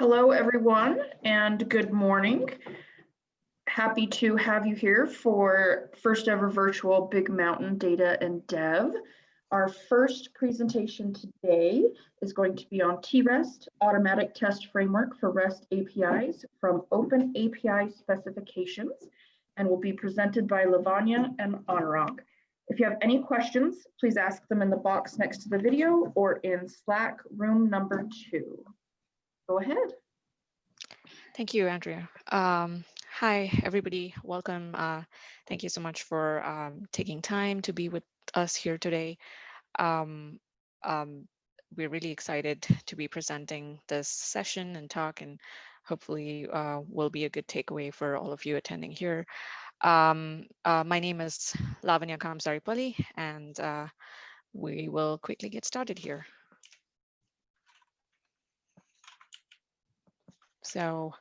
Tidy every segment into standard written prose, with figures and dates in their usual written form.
Hello, everyone, and good morning. Happy to have you here for first ever virtual Big Mountain Data and Dev. Our first presentation today is going to be on T-ResT, Automatic Test Framework for REST APIs from OpenAPI Specifications, and will be presented by Lavanya and Anuraag. If you have any questions, please ask them in the box next to the video or in Slack room number 2. Go ahead. Thank you, Andrea. Hi, everybody. Welcome. Thank you so much for taking time to be with us here today. We're really excited to be presenting this session and talk, and hopefully will be a good takeaway for all of you attending here. My name is Lavanya Camsaripalli, and we will quickly get started here. So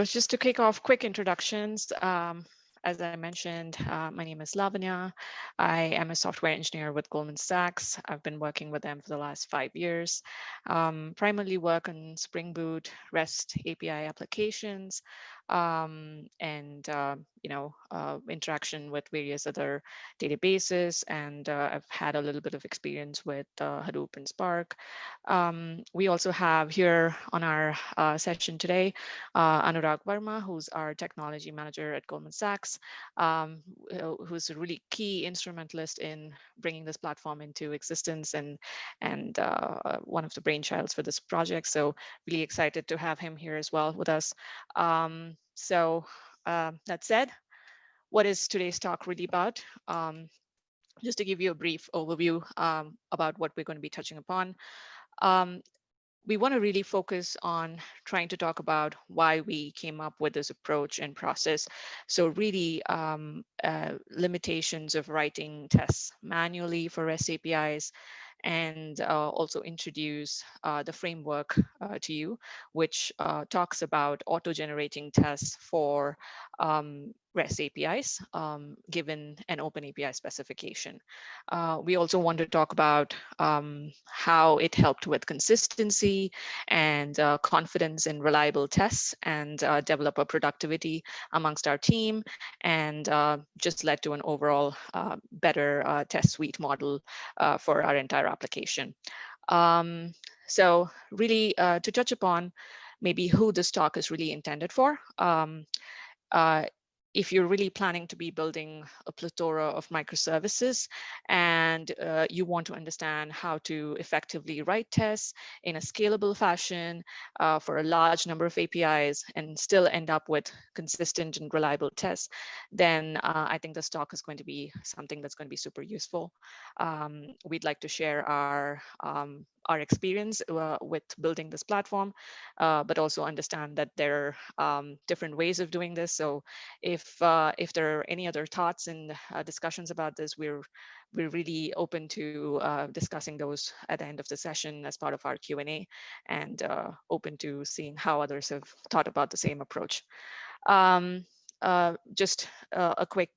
just to kick off, quick introductions. As I mentioned, my name is Lavanya. I am a software engineer with Goldman Sachs. I've been working with them for the last 5 years. Primarily work on Spring Boot, REST API applications, and interaction with various other databases. And I've had a little bit of experience with Hadoop and Spark. We also have here on our session today, Anuraag Verma, who's our technology manager at Goldman Sachs, who's a really key instrumentalist in bringing this platform into existence and one of the brainchilds for this project. So really excited to have him here as well with us. That said, what is today's talk really about? Just to give you a brief overview about what we're going to be touching upon. We want to really focus on trying to talk about why we came up with this approach and process. So really limitations of writing tests manually for REST APIs, and also introduce the framework to you, which talks about auto-generating tests for REST APIs given an OpenAPI specification. We also want to talk about how it helped with consistency and confidence in reliable tests and developer productivity amongst our team, and just led to an overall better test suite model for our entire application. So really to touch upon maybe who this talk is really intended for. If you're really planning to be building a plethora of microservices and you want to understand how to effectively write tests in a scalable fashion for a large number of APIs and still end up with consistent and reliable tests, then I think this talk is going to be something that's going to be super useful. We'd like to share our experience with building this platform, but also understand that there are different ways of doing this. So if there are any other thoughts and discussions about this, we're really open to discussing those at the end of the session as part of our Q&A, and open to seeing how others have thought about the same approach. Just a quick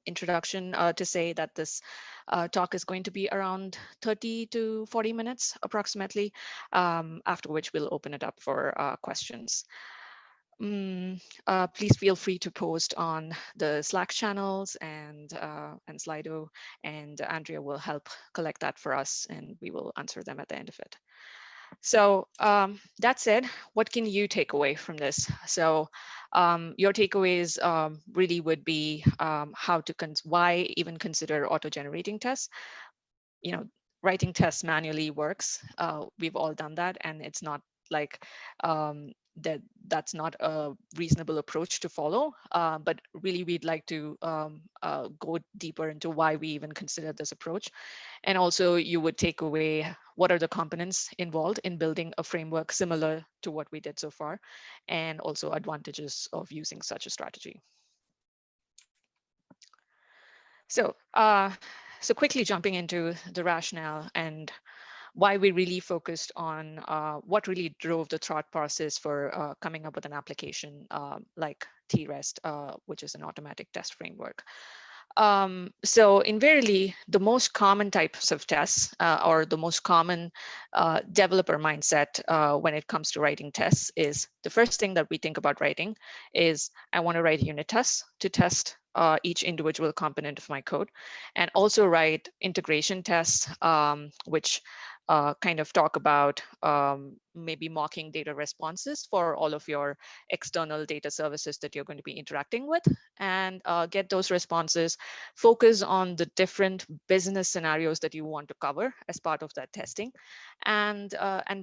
introduction to say that this talk is going to be around 30 to 40 minutes approximately, after which we'll open it up for questions. Please feel free to post on the Slack channels and Slido, and Andrea will help collect that for us, and we will answer them at the end of it. So that said, what can you take away from this? So your takeaways really would be why even consider auto-generating tests. Writing tests manually works. We've all done that, and it's not like that's not a reasonable approach to follow, but really we'd like to go deeper into why we even consider this approach. And also you would take away what are the components involved in building a framework similar to what we did so far, and also advantages of using such a strategy. So quickly jumping into the rationale and why we really focused on what really drove the thought process for coming up with an application like T-ResT, which is an automatic test framework. So invariably, the most common types of tests or the most common developer mindset when it comes to writing tests is the first thing that we think about writing is I want to write unit tests to test each individual component of my code, and also write integration tests, which kind of talk about maybe mocking data responses for all of your external data services that you're going to be interacting with, and get those responses, focus on the different business scenarios that you want to cover as part of that testing, and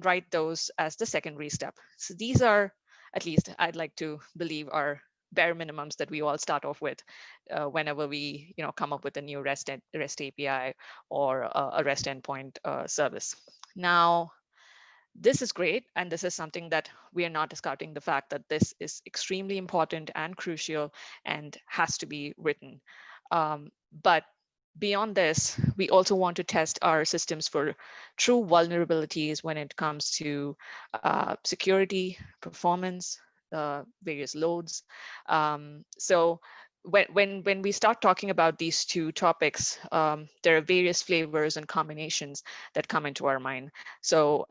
write those as the secondary step. So these are, at least I'd like to believe, are bare minimums that we all start off with whenever we come up with a new REST API or a REST endpoint service. Now, this is great, and this is something that we are not discounting the fact that this is extremely important and crucial and has to be written. But beyond this, we also want to test our systems for true vulnerabilities when it comes to security, performance, various loads. So when we start talking about these two topics, there are various flavors and combinations that come into our mind. So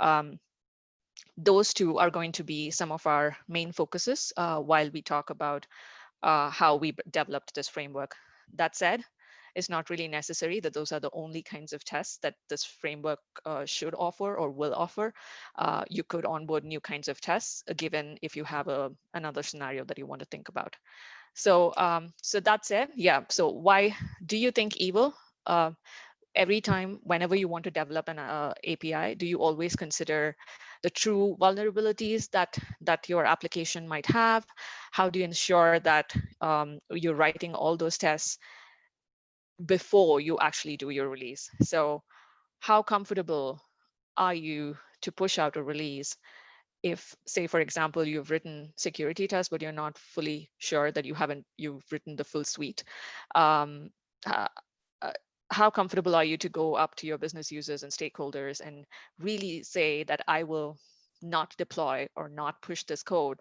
those two are going to be some of our main focuses while we talk about how we developed this framework. That said, it's not really necessary that those are the only kinds of tests that this framework should offer or will offer. You could onboard new kinds of tests given if you have another scenario that you want to think about. So, so that's it. Yeah. So why do you think evil? Every time, whenever you want to develop an API, do you always consider the true vulnerabilities that your application might have? How do you ensure that you're writing all those tests before you actually do your release? So how comfortable are you to push out a release if, say, for example, you've written security tests, but you're not fully sure that you've written the full suite? Um, uh, uh, how comfortable are you to go up to your business users and stakeholders and really say that I will not deploy or not push this code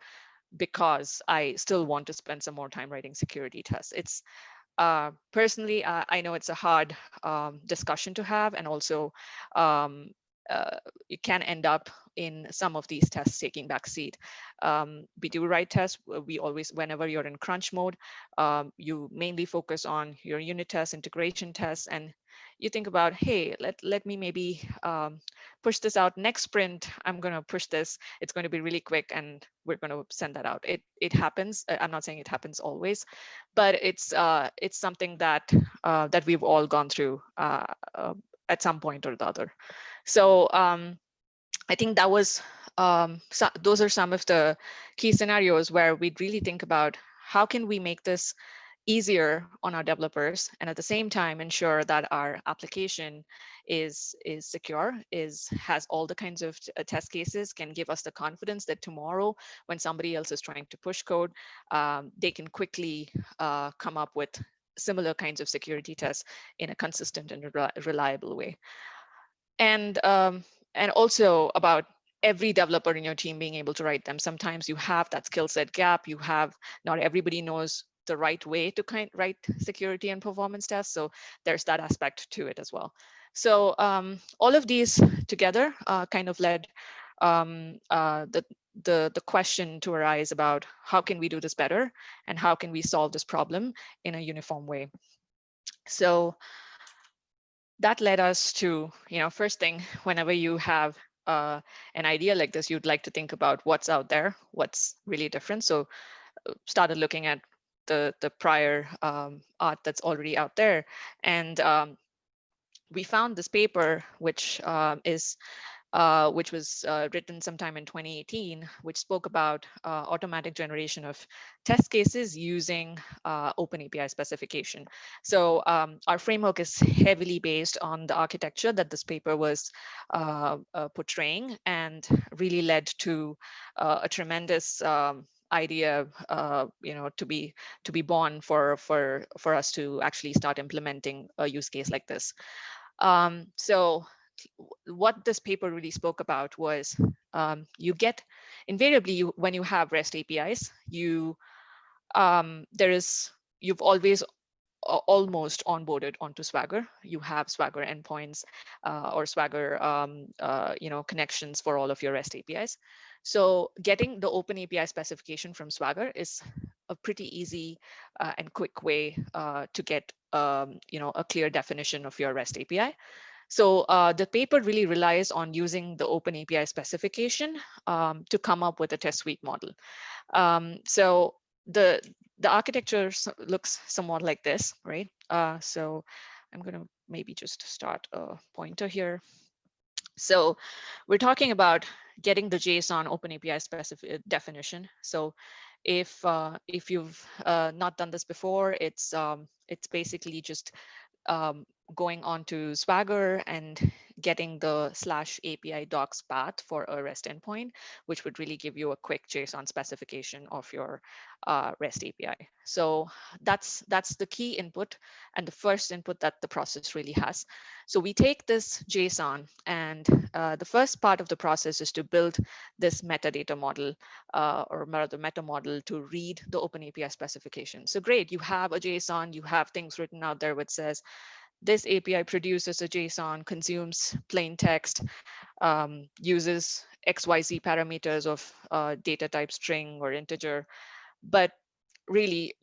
because I still want to spend some more time writing security tests? It's personally, I know it's a hard discussion to have, and also um, it can end up in some of these tests taking backseat. We do write tests. We always, whenever you're in crunch mode, you mainly focus on your unit tests, integration tests, and you think about, hey, let me maybe push this out next sprint. I'm going to push this. It's going to be really quick, and we're going to send that out. It happens. I'm not saying it happens always, but it's something that that we've all gone through at some point or the other. So I think that was those are some of the key scenarios where we'd really think about how can we make this easier on our developers, and at the same time ensure that our application is secure, has all the kinds of test cases, can give us the confidence that tomorrow when somebody else is trying to push code, they can quickly come up with similar kinds of security tests in a consistent and reliable way. And also about every developer in your team being able to write them. Sometimes you have that skill set gap. Not everybody knows the right way to write security and performance tests. So there's that aspect to it as well. So all of these together kind of led the question to arise about how can we do this better, and how can we solve this problem in a uniform way. So that led us to, first thing, whenever you have an idea like this, you'd like to think about what's out there, what's really different. So started looking at the prior art that's already out there. And we found this paper, which was written sometime in 2018, which spoke about automatic generation of test cases using OpenAPI specification. So our framework is heavily based on the architecture that this paper was portraying, and really led to a tremendous idea, to be born for us to actually start implementing a use case like this. So what this paper really spoke about was you get invariably when you have REST APIs, you've always almost onboarded onto Swagger. You have Swagger endpoints or Swagger connections for all of your REST APIs. So getting the OpenAPI specification from Swagger is a pretty easy and quick way to get a clear definition of your REST API. So the paper really relies on using the OpenAPI specification to come up with a test suite model. So the architecture looks somewhat like this, right? So I'm going to maybe just start a pointer here. So we're talking about getting the JSON OpenAPI specific definition. So if you've not done this before, it's basically just going on to Swagger and getting the /API docs path for a REST endpoint, which would really give you a quick JSON specification of your REST API. So that's the key input and the first input that the process really has. So we take this JSON, and the first part of the process is to build this metadata model or the meta model to read the OpenAPI specification. So great, you have a JSON, you have things written out there which says this API produces a JSON, consumes plain text, uses XYZ parameters of data type string or integer. But really,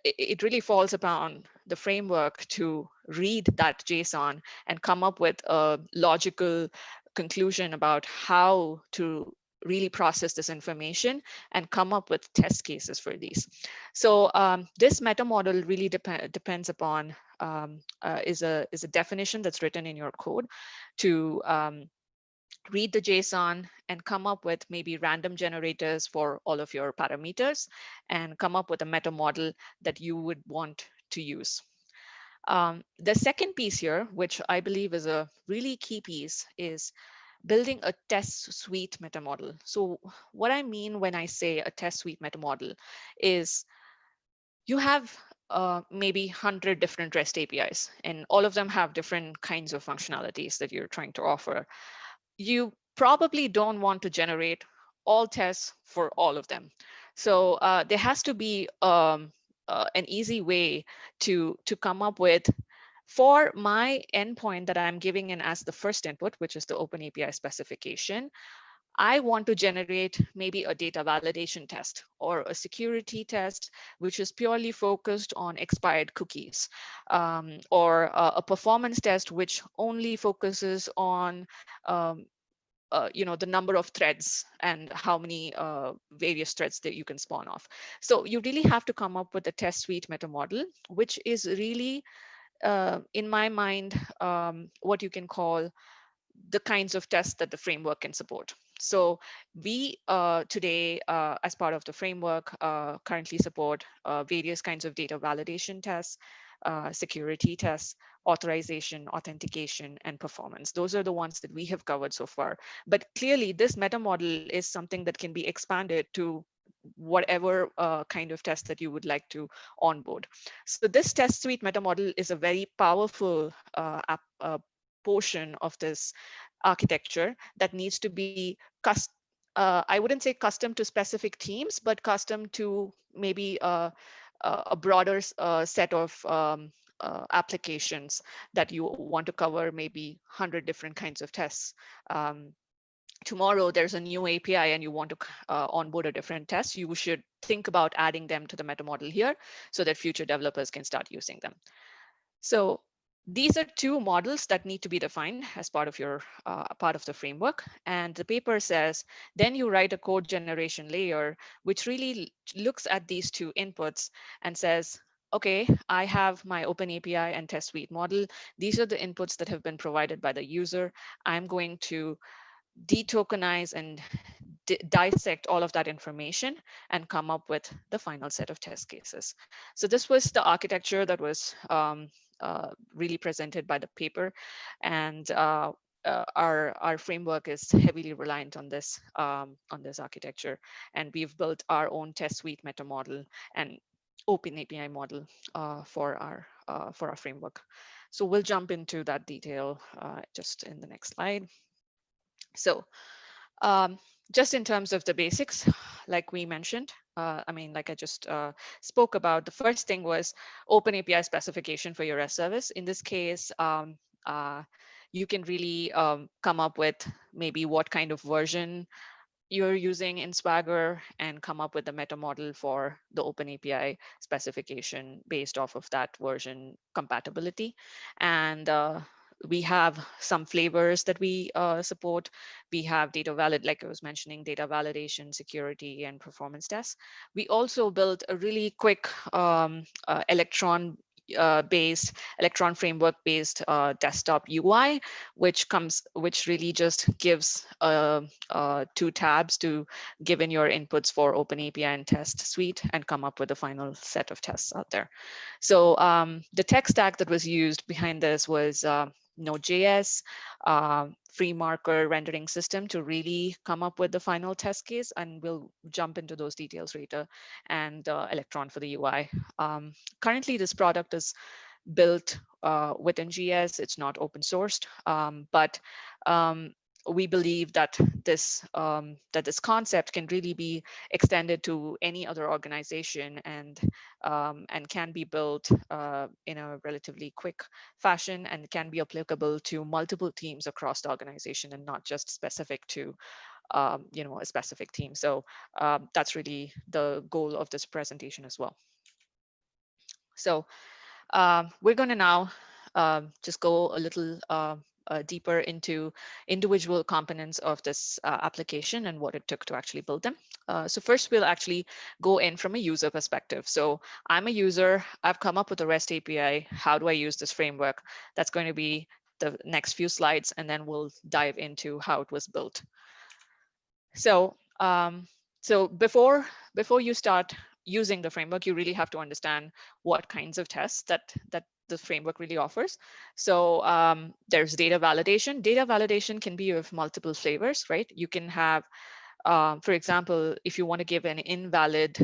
it really falls upon the framework to read that JSON and come up with a logical conclusion about how to really process this information and come up with test cases for these. So this meta model really depends upon is a definition that's written in your code to read the JSON and come up with maybe random generators for all of your parameters and come up with a meta model that you would want to use. The second piece here, which I believe is a really key piece, is building a test suite meta model. So what I mean when I say a test suite meta model is you have maybe 100 different REST APIs, and all of them have different kinds of functionalities that you're trying to offer. You probably don't want to generate all tests for all of them. So there has to be an easy way to come up with, for my endpoint that I'm giving in as the first input, which is the OpenAPI specification, I want to generate maybe a data validation test or a security test, which is purely focused on expired cookies, or a performance test, which only focuses on the number of threads and how many various threads that you can spawn off. So you really have to come up with a test suite meta model, which is really, in my mind, what you can call the kinds of tests that the framework can support. So we today, as part of the framework, currently support various kinds of data validation tests, security tests, authorization, authentication, and performance. Those are the ones that we have covered so far. But clearly, this meta model is something that can be expanded to whatever kind of test that you would like to onboard. So this test suite meta model is a very powerful portion of this architecture that needs to be I wouldn't say custom to specific teams, but custom to maybe a broader set of applications that you want to cover, maybe 100 different kinds of tests. Tomorrow there's a new API and you want to onboard a different test, you should think about adding them to the meta model here so that future developers can start using them. So these are two models that need to be defined as part of your part of the framework. And the paper says, then you write a code generation layer, which really looks at these two inputs and says, okay, I have my OpenAPI and test suite model. These are the inputs that have been provided by the user. I'm going to de-tokenize and dissect all of that information and come up with the final set of test cases. So this was the architecture that was really presented by the paper, and our framework is heavily reliant on this architecture, and we've built our own test suite meta model and OpenAPI model for our framework. So we'll jump into that detail just in the next slide. So just in terms of the basics, like we mentioned, like I just spoke about, the first thing was OpenAPI specification for your REST service. In this case, you can really come up with maybe what kind of version you're using in Swagger and come up with a meta model for the OpenAPI specification based off of that version compatibility. And we have some flavors that we support. We have data valid, like I was mentioning, data validation, security, and performance tests. We also built a really quick Electron based Electron framework based desktop UI, which really just gives two tabs to give in your inputs for OpenAPI and test suite and come up with a final set of tests out there. So the tech stack that was used behind this was Node.js, freemarker rendering system to really come up with the final test case, and we'll jump into those details later, and Electron for the UI. Currently, this product is built within GS. It's not open sourced, but we believe that this concept can really be extended to any other organization and can be built in a relatively quick fashion and can be applicable to multiple teams across the organization and not just specific to a specific team. So that's really the goal of this presentation as well. So we're going to now just go a little deeper into individual components of this application and what it took to actually build them. So first, we'll actually go in from a user perspective. So I'm a user. I've come up with a REST API. How do I use this framework? That's going to be the next few slides, and then we'll dive into how it was built. So before you start using the framework, you really have to understand what kinds of tests that the framework really offers. So there's data validation. Data validation can be of multiple flavors, right? You can have, for example, if you want to give an invalid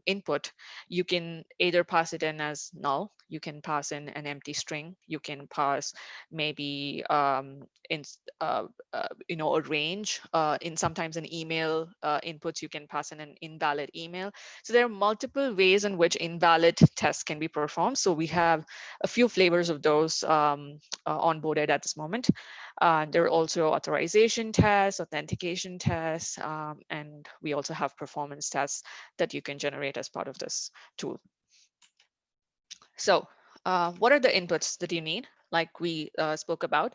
input, you can either pass it in as null, you can pass in an empty string, you can pass maybe a range. In sometimes in email inputs, you can pass in an invalid email. So there are multiple ways in which invalid tests can be performed. So we have a few flavors of those onboarded at this moment. There are also authorization tests, authentication tests, and we also have performance tests that you can generate as part of this tool. So what are the inputs that you need? Like we spoke about,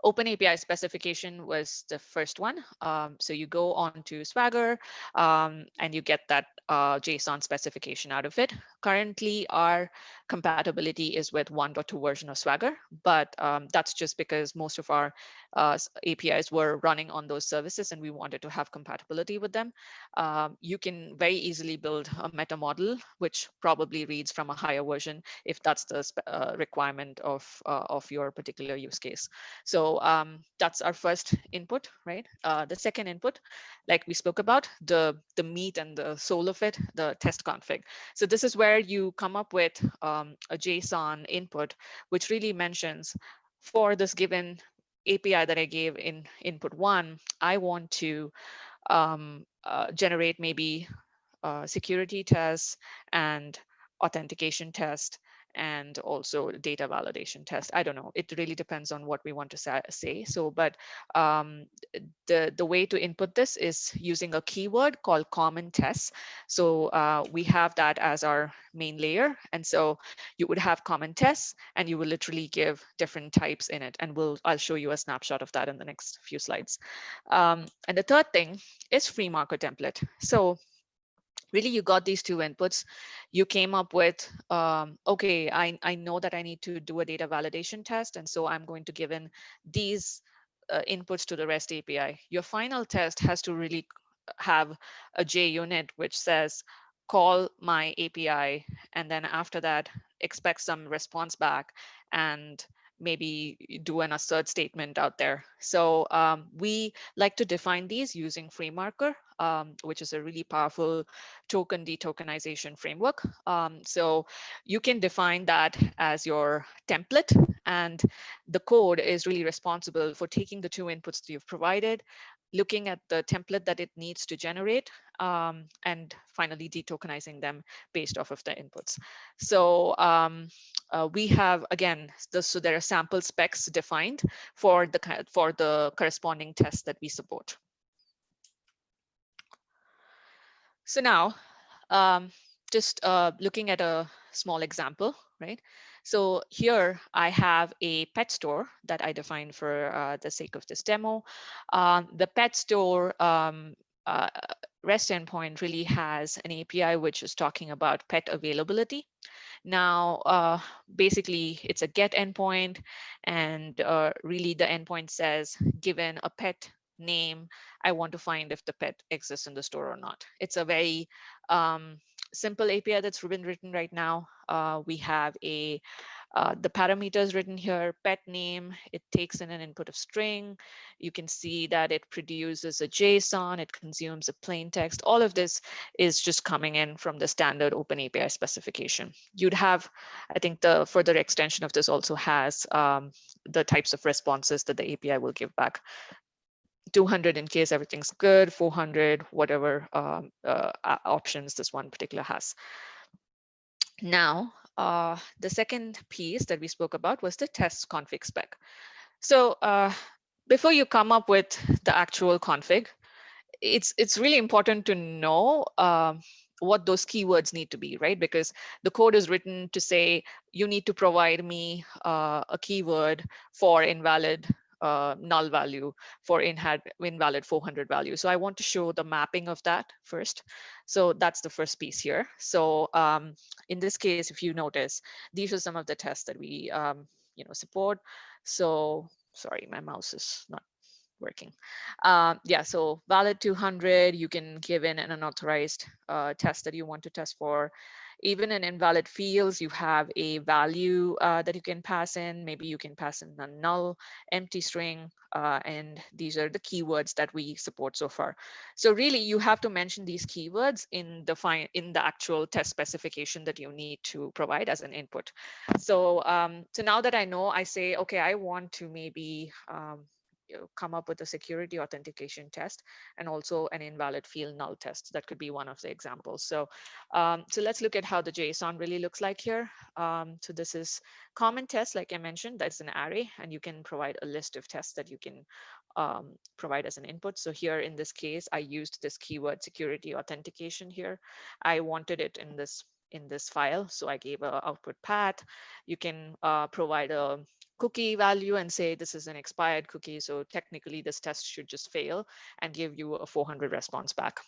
OpenAPI specification was the first one. So you go on to Swagger and you get that JSON specification out of it. Currently, our compatibility is with 1.2 version of Swagger, but that's just because most of our APIs were running on those services and we wanted to have compatibility with them. You can very easily build a meta model, which probably reads from a higher version if that's the requirement of your particular use case. So that's our first input, right? The second input, like we spoke about, the meat and the soul of it, the test config. So this is where you come up with a JSON input, which really mentions for this given API that I gave in input 1, I want to generate maybe security tests and authentication test and also data validation test. I don't know. It really depends on what we want to say. So, but the way to input this is using a keyword called common tests. So we have that as our main layer. And so you would have common tests and you will literally give different types in it. And I'll show you a snapshot of that in the next few slides. And the third thing is freemarker template. So really you got these two inputs. You came up with, okay, I know that I need to do a data validation test. And so I'm going to give in these inputs to the REST API. Your final test has to really have a JUnit, which says, call my API. And then after that, expect some response back and maybe do an assert statement out there. So we like to define these using freemarker, which is a really powerful token de-tokenization framework. So you can define that as your template, And the code is really responsible for taking the 2 inputs that you've provided, looking at the template that it needs to generate, and finally de-tokenizing them based off of the inputs. So we have, again, so there are sample specs defined for the corresponding tests that we support. So now, just looking at a small example, right? So here I have a pet store that I defined for the sake of this demo. The pet store REST endpoint really has an API which is talking about pet availability. Now, basically, it's a get endpoint, and really the endpoint says, given a pet name, I want to find if the pet exists in the store or not. It's a very simple API that's been written right now. We have the parameters written here, pet name, it takes in an input of string. You can see that it produces a JSON, it consumes a plain text. All of this is just coming in from the standard OpenAPI specification. You'd have, I think the further extension of this also has the types of responses that the API will give back. 200 in case everything's good, 400, whatever options this one particular has. Now, the second piece that we spoke about was the test config spec. So before you come up with the actual config, it's really important to know what those keywords need to be, right? Because the code is written to say, you need to provide me a keyword for invalid null value, for invalid 400 value. So I want to show the mapping of that first. So that's the first piece here. So in this case, if you notice, these are some of the tests that we support. So sorry, my mouse is not working. Yeah, so valid 200, you can give in an unauthorized test that you want to test for. Even in invalid fields, you have a value that you can pass in. Maybe you can pass in a null, empty string, and these are the keywords that we support so far. So really, you have to mention these keywords in the actual test specification that you need to provide as an input. So so now that I know, I say, okay, I want to maybe come up with a security authentication test and also an invalid field null test. That could be one of the examples. So, so let's look at how the JSON really looks like here. So this is common test, like I mentioned, that's an array, and you can provide a list of tests that you can provide as an input. So here in this case, I used this keyword security authentication here. I wanted it in this file, so I gave a output path. You can provide a cookie value and say this is an expired cookie, so technically this test should just fail and give you a 400 response back.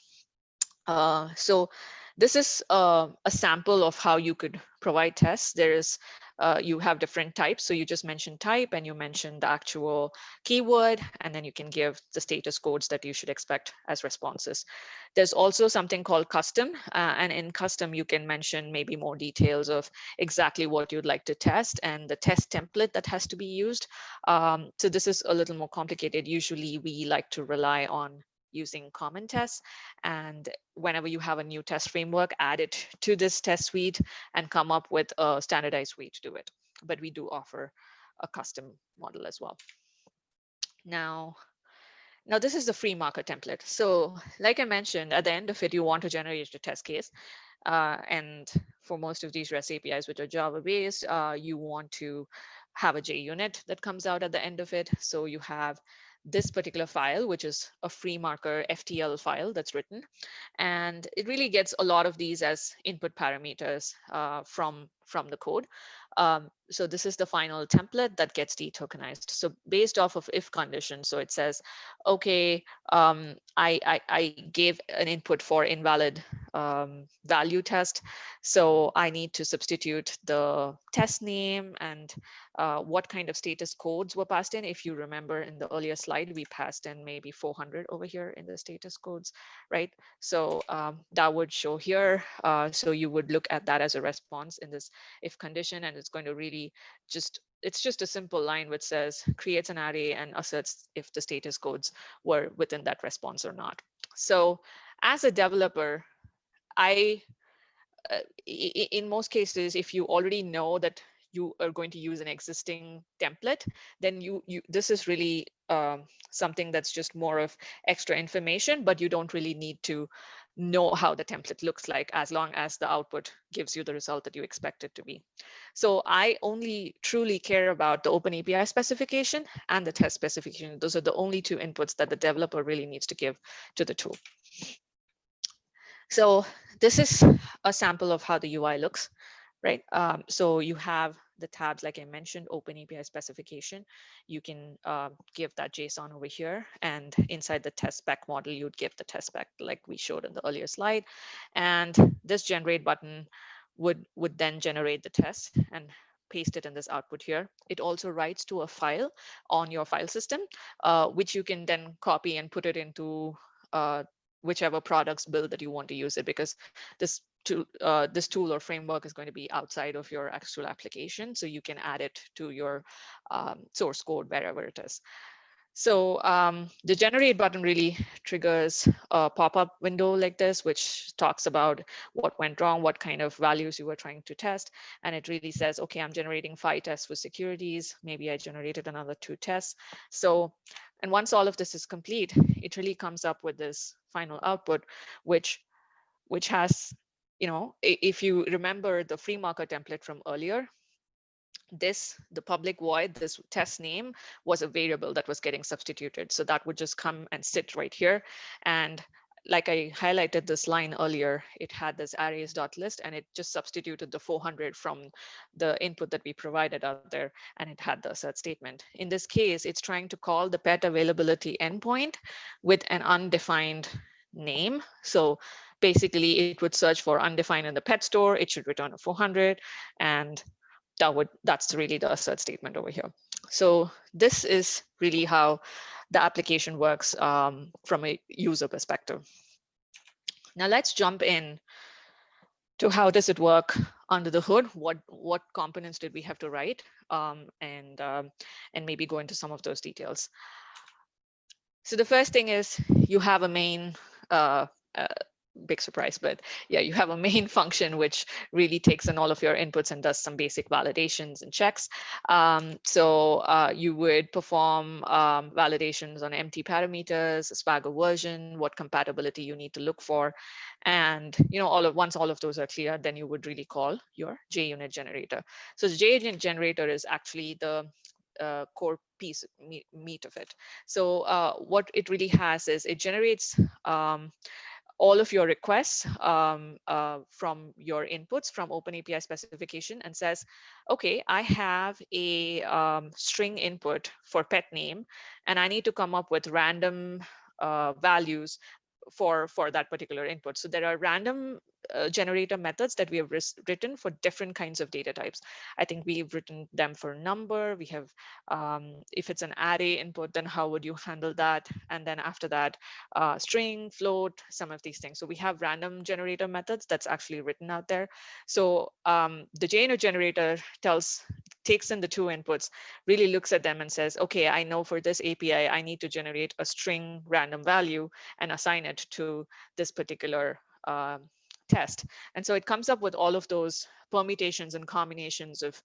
So this is a sample of how you could provide tests. There is, you have different types. So you just mentioned type and you mentioned the actual keyword, and then you can give the status codes that you should expect as responses. There's also something called custom, and in custom you can mention maybe more details of exactly what you'd like to test and the test template that has to be used. So this is a little more complicated. Usually we like to rely on using common tests, and whenever you have a new test framework, add it to this test suite and come up with a standardized way to do it. But we do offer a custom model as well. Now this is the freemarker template. So like I mentioned, at the end of it, you want to generate a test case. And for most of these REST APIs, which are Java based, you want to have a JUnit that comes out at the end of it. So you have this particular file, which is a freemarker FTL file that's written. And it really gets a lot of these as input parameters from the code. So this is the final template that gets de-tokenized. So based off of if condition, so it says, okay, I gave an input for invalid value test. So I need to substitute the test name and what kind of status codes were passed in. If you remember in the earlier slide, we passed in maybe 400 over here in the status codes, right? So that would show here. So you would look at that as a response in this if condition, and it's going to really it's just a simple line which says creates an array and asserts if the status codes were within that response or not. So as a developer, in most cases, if you already know that you are going to use an existing template, then this is really something that's just more of extra information, but you don't really need to know how the template looks like as long as the output gives you the result that you expect it to be. So I only truly care about the OpenAPI specification and the test specification. Those are the only two inputs that the developer really needs to give to the tool. So this is a sample of how the UI looks, right? So you have the tabs, like I mentioned, OpenAPI specification. You can give that JSON over here, and inside the test spec model, you'd give the test spec like we showed in the earlier slide. And this generate button would then generate the test and paste it in this output here. It also writes to a file on your file system, which you can then copy and put it into whichever products build that you want to use it, because this tool or framework is going to be outside of your actual application. So you can add it to your source code wherever it is. So the generate button really triggers a pop-up window like this, which talks about what went wrong, what kind of values you were trying to test. And it really says, okay, I'm generating 5 tests for securities. Maybe I generated another 2 tests. So, and once all of this is complete, it really comes up with this final output, which has, if you remember the freemarker template from earlier, the public void, this test name was a variable that was getting substituted. So that would just come and sit right here. And like I highlighted this line earlier, it had this arrays.list, and it just substituted the 400 from the input that we provided out there, and it had the assert statement. In this case, it's trying to call the pet availability endpoint with an undefined name. So basically it would search for undefined in the pet store. It should return a 400, and that's really the assert statement over here. So this is really how the application works from a user perspective. Now let's jump in to how does it work under the hood. What components did we have to write, and maybe go into some of those details. So the first thing is you have a main big surprise, but yeah, you have a main function which really takes in all of your inputs and does some basic validations and checks. So you would perform validations on empty parameters, Swagger version, what compatibility you need to look for, and once all of those are clear, then you would really call your JUnit generator. So the JUnit generator is actually the core piece meat of it. So what it really has is it generates all of your requests from your inputs from OpenAPI specification and says, okay, I have a string input for pet name, and I need to come up with random values for that particular input. So there are random generator methods that we have written for different kinds of data types. I think we've written them for number. We have, if it's an array input, then how would you handle that? And then after that, string, float, some of these things. So we have random generator methods that's actually written out there. So the JUnit generator takes in the 2 inputs, really looks at them and says, okay, I know for this API, I need to generate a string random value and assign it to this particular test. And so it comes up with all of those permutations and combinations of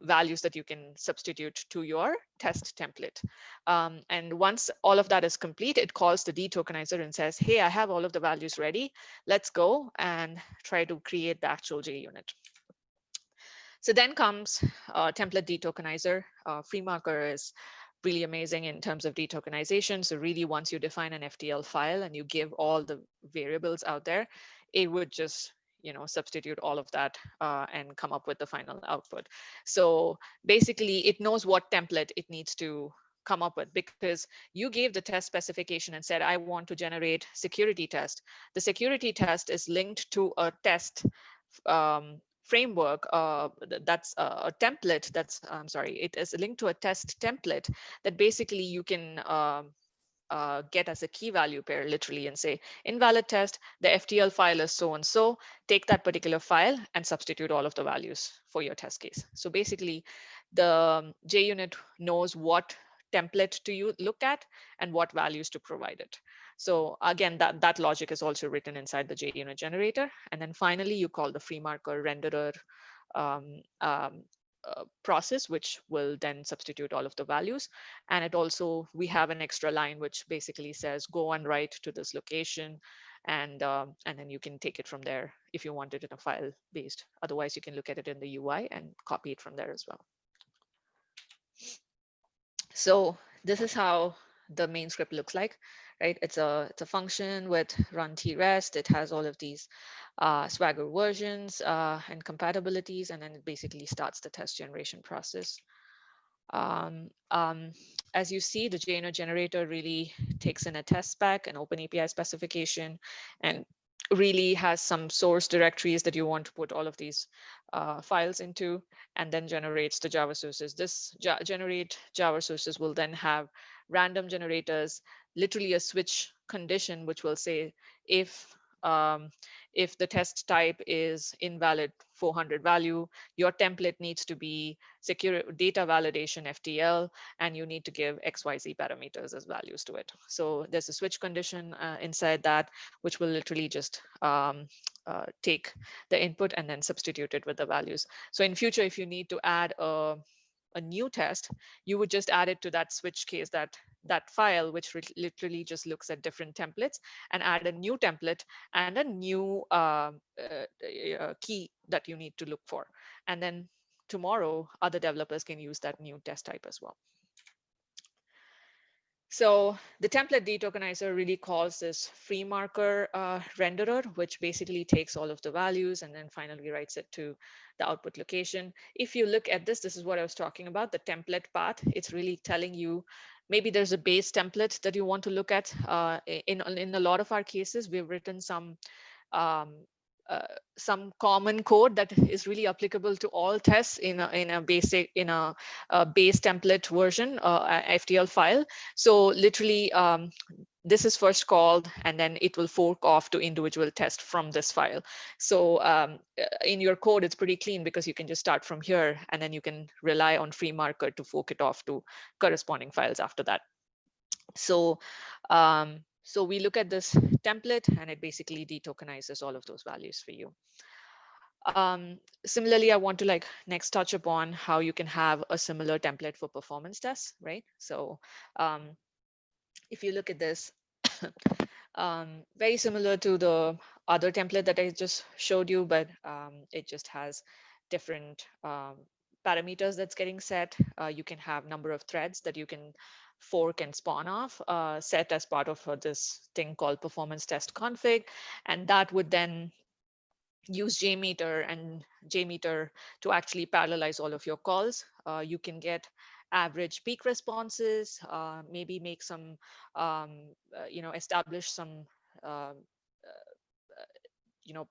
values that you can substitute to your test template. And once all of that is complete, it calls the De-Tokenizer and says, hey, I have all of the values ready. Let's go and try to create the actual JUnit. So then comes template De-Tokenizer. freemarker is really amazing in terms of de-tokenization. So really, once you define an FTL file and you give all the variables out there, it would just substitute all of that and come up with the final output. So basically, it knows what template it needs to come up with, because you gave the test specification and said, I want to generate security test. The security test is linked to a test framework that's a template that's it is linked to a test template that basically you can get as a key value pair literally and say invalid test, the FTL file is so and so, take that particular file and substitute all of the values for your test case. So basically the JUnit knows what template to look at and what values to provide it. So again, that logic is also written inside the JUnit generator. And then finally, you call the freemarker renderer process, which will then substitute all of the values. And it also, we have an extra line which basically says go and write to this location, and then you can take it from there if you want it in a file based. Otherwise, you can look at it in the UI and copy it from there as well. So this is how the main script looks like, right? It's a function with run T-ResT. It has all of these Swagger versions and compatibilities, and then it basically starts the test generation process. As you see, the JUnit Generator really takes in a test spec, an OpenAPI specification, and really has some source directories that you want to put all of these files into, and then generates the Java sources. This generate Java sources will then have random generators, literally a switch condition, which will say if the test type is invalid 400 value, your template needs to be secure data validation FTL, and you need to give XYZ parameters as values to it. So there's a switch condition inside that, which will literally just take the input and then substitute it with the values. So in future, if you need to add a new test, you would just add it to that switch case, that file, which literally just looks at different templates, and add a new template and a new key that you need to look for. And then tomorrow, other developers can use that new test type as well. So the template De-Tokenizer really calls this freemarker renderer, which basically takes all of the values and then finally writes it to the output location. If you look at this, this is what I was talking about, the template path. It's really telling you, maybe there's a base template that you want to look at. In a lot of our cases, we've written some common code that is really applicable to all tests in a base template version, FTL file. So literally, this is first called, and then it will fork off to individual test from this file. So in your code, it's pretty clean because you can just start from here, and then you can rely on freemarker to fork it off to corresponding files after that. So so we look at this template, and it basically de-tokenizes all of those values for you. Similarly, I want to next touch upon how you can have a similar template for performance tests, right? So if you look at this, very similar to the other template that I just showed you, but it just has different parameters that's getting set. You can have number of threads that you can fork and spawn off, set as part of this thing called performance test config, and that would then use JMeter to actually parallelize all of your calls. You can get average peak responses, maybe make some, establish some,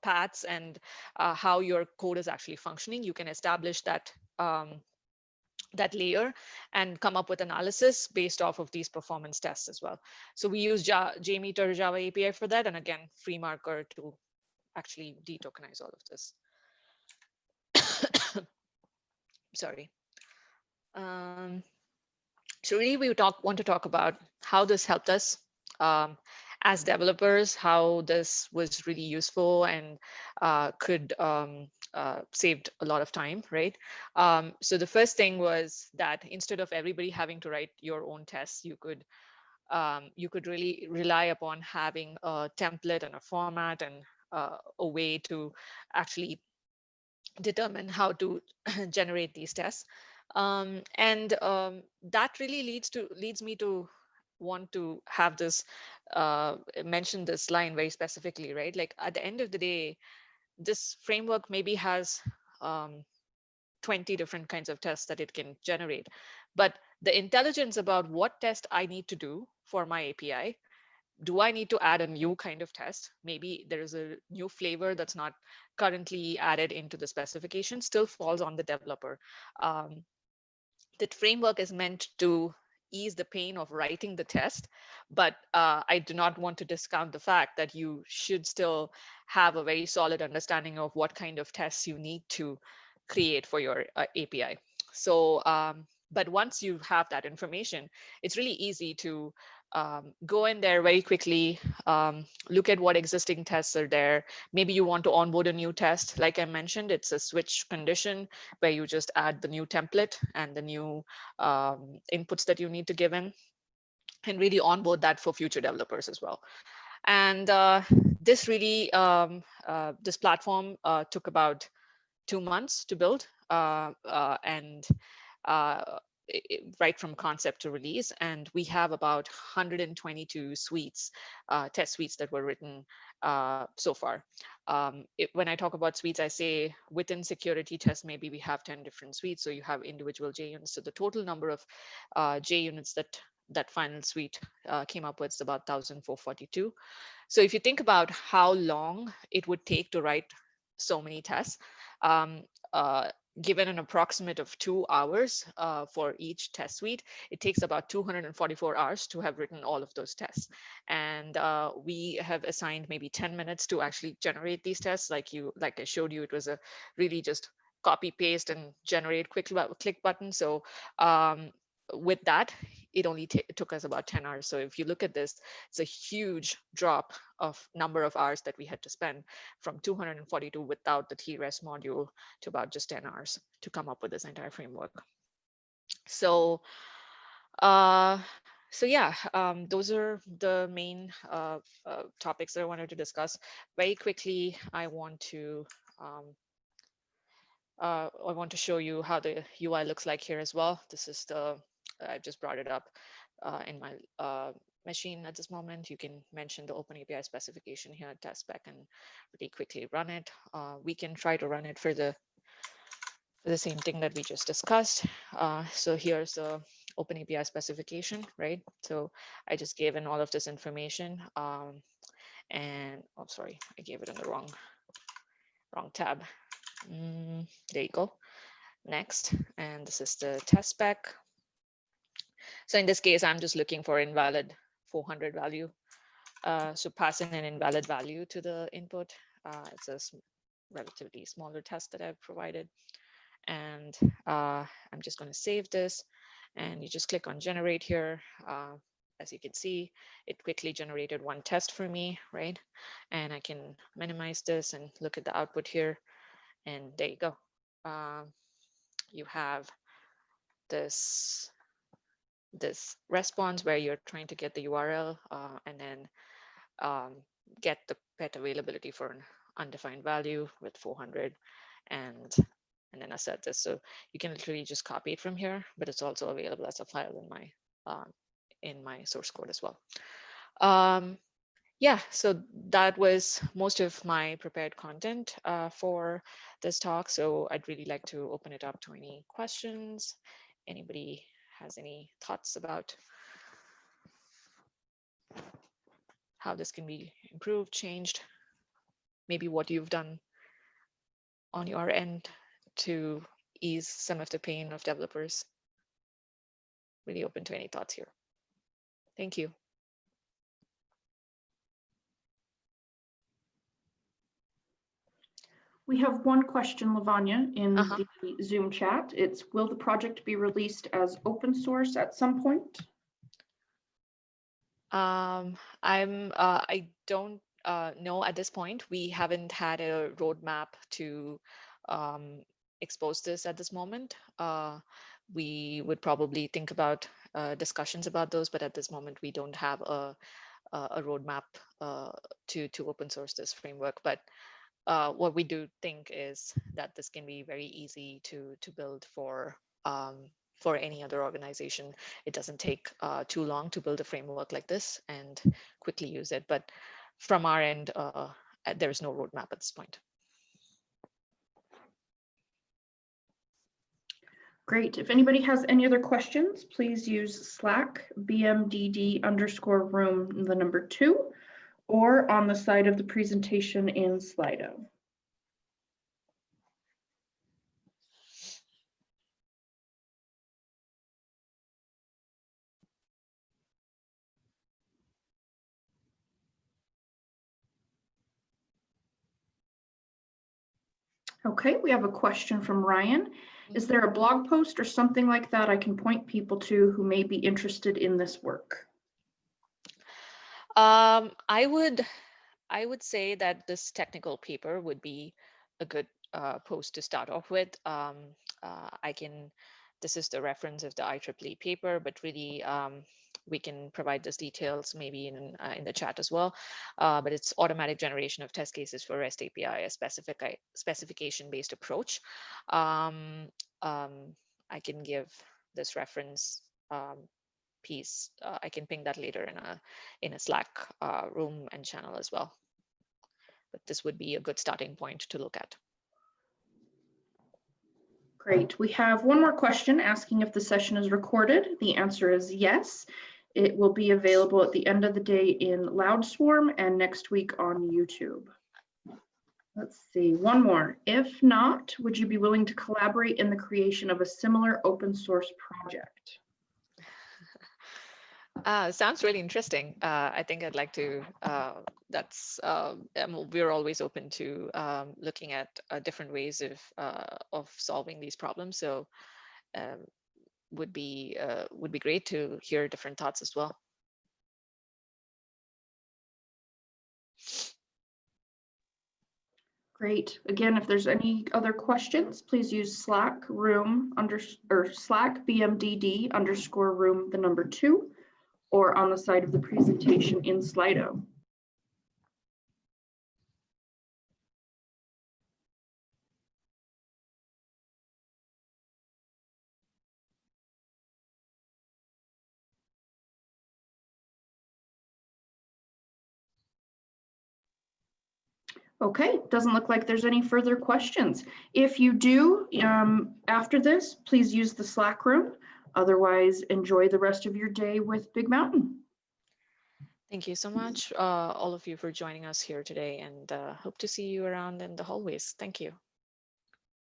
paths and how your code is actually functioning. You can establish that that layer and come up with analysis based off of these performance tests as well. So we use JMeter Java API for that, and again, freemarker to actually de-tokenize all of this. Sorry. So really, we want to talk about how this helped us as developers, how this was really useful and could saved a lot of time, right? So the first thing was that instead of everybody having to write your own tests, you could really rely upon having a template and a format and a way to actually determine how to generate these tests. That really leads me to want to have this mention this line very specifically, right? Like at the end of the day, this framework maybe has 20 different kinds of tests that it can generate, but the intelligence about what test I need to do for my API, do I need to add a new kind of test? Maybe there is a new flavor that's not currently added into the specification, still falls on the developer. That framework is meant to ease the pain of writing the test, but I do not want to discount the fact that you should still have a very solid understanding of what kind of tests you need to create for your API. So But once you have that information, it's really easy to go in there very quickly, look at what existing tests are there. Maybe you want to onboard a new test. Like I mentioned, it's a switch condition where you just add the new template and the new inputs that you need to give in, and really onboard that for future developers as well. And this really, this platform took about 2 months to build, and right from concept to release. And we have about 122 suites, test suites that were written so far. When I talk about suites, I say within security tests, maybe we have 10 different suites. So you have individual JUnits. So the total number of JUnits that final suite came up with is about 1,442. So if you think about how long it would take to write so many tests, given an approximate of 2 hours for each test suite, it takes about 244 hours to have written all of those tests. And we have assigned maybe 10 minutes to actually generate these tests. Like I showed you, it was a really just copy paste and generate click button. So with that, it only took us about 10 hours. So if you look at this, it's a huge drop of number of hours that we had to spend from 242 without the T-ResT module to about just 10 hours to come up with this entire framework. So, yeah, those are the main topics that I wanted to discuss. Very quickly, I want to show you how the UI looks like here as well. This is I just brought it up in my machine at this moment. You can mention the OpenAPI specification here, test spec, and really quickly run it. We can try to run it for the same thing that we just discussed. So here's the OpenAPI specification, right? So I just gave in all of this information. And oh, sorry, I gave it in the wrong tab. There you go. Next, and this is the test spec. So in this case, I'm just looking for invalid 400 value. So pass in an invalid value to the input. It's a relatively smaller test that I've provided. And I'm just going to save this. And you just click on generate here. As you can see, it quickly generated one test for me, right? And I can minimize this and look at the output here. And there you go. You have this response where you're trying to get the URL and then get the pet availability for an undefined value with 400 and then assert this. So you can literally just copy it from here, but it's also available as a file in my source code as well. Yeah, so that was most of my prepared content for this talk. So I'd really like to open it up to any questions. Anybody has any thoughts about how this can be improved, changed, maybe what you've done on your end to ease some of the pain of developers? Really open to any thoughts here. Thank you. We have one question, Lavanya, in the Zoom chat. It's, will the project be released as open source at some point? I don't know at this point. We haven't had a roadmap to expose this at this moment. We would probably think about discussions about those, but at this moment we don't have a roadmap to open source this framework. But what we do think is that this can be very easy to build for any other organization. It doesn't take too long to build a framework like this and quickly use it. But from our end, there is no roadmap at this point. Great. If anybody has any other questions, please use Slack BMDD_room, the number 2, or on the side of the presentation in Slido. Okay, we have a question from Ryan. Is there a blog post or something like that I can point people to who may be interested in this work? I would say that this technical paper would be a good post to start off with. This is the reference of the IEEE paper, but really we can provide those details maybe in the chat as well. But it's automatic generation of test cases for REST API, a specification-based approach. I can give this reference piece. I can ping that later in a Slack room and channel as well. But this would be a good starting point to look at. Great. We have one more question asking if the session is recorded. The answer is yes. It will be available at the end of the day in Loudswarm and next week on YouTube. Let's see, one more. If not, would you be willing to collaborate in the creation of a similar open source project? Sounds really interesting. I think I'd like to, we're always open to looking at different ways of solving these problems. So would be great to hear different thoughts as well. Great. Again, if there's any other questions, please use Slack room Slack BMDD_room 2 or on the side of the presentation in Slido. Okay, doesn't look like there's any further questions. If you do, after this, please use the Slack room. Otherwise, enjoy the rest of your day with Big Mountain. Thank you so much, all of you, for joining us here today, and hope to see you around in the hallways. Thank you.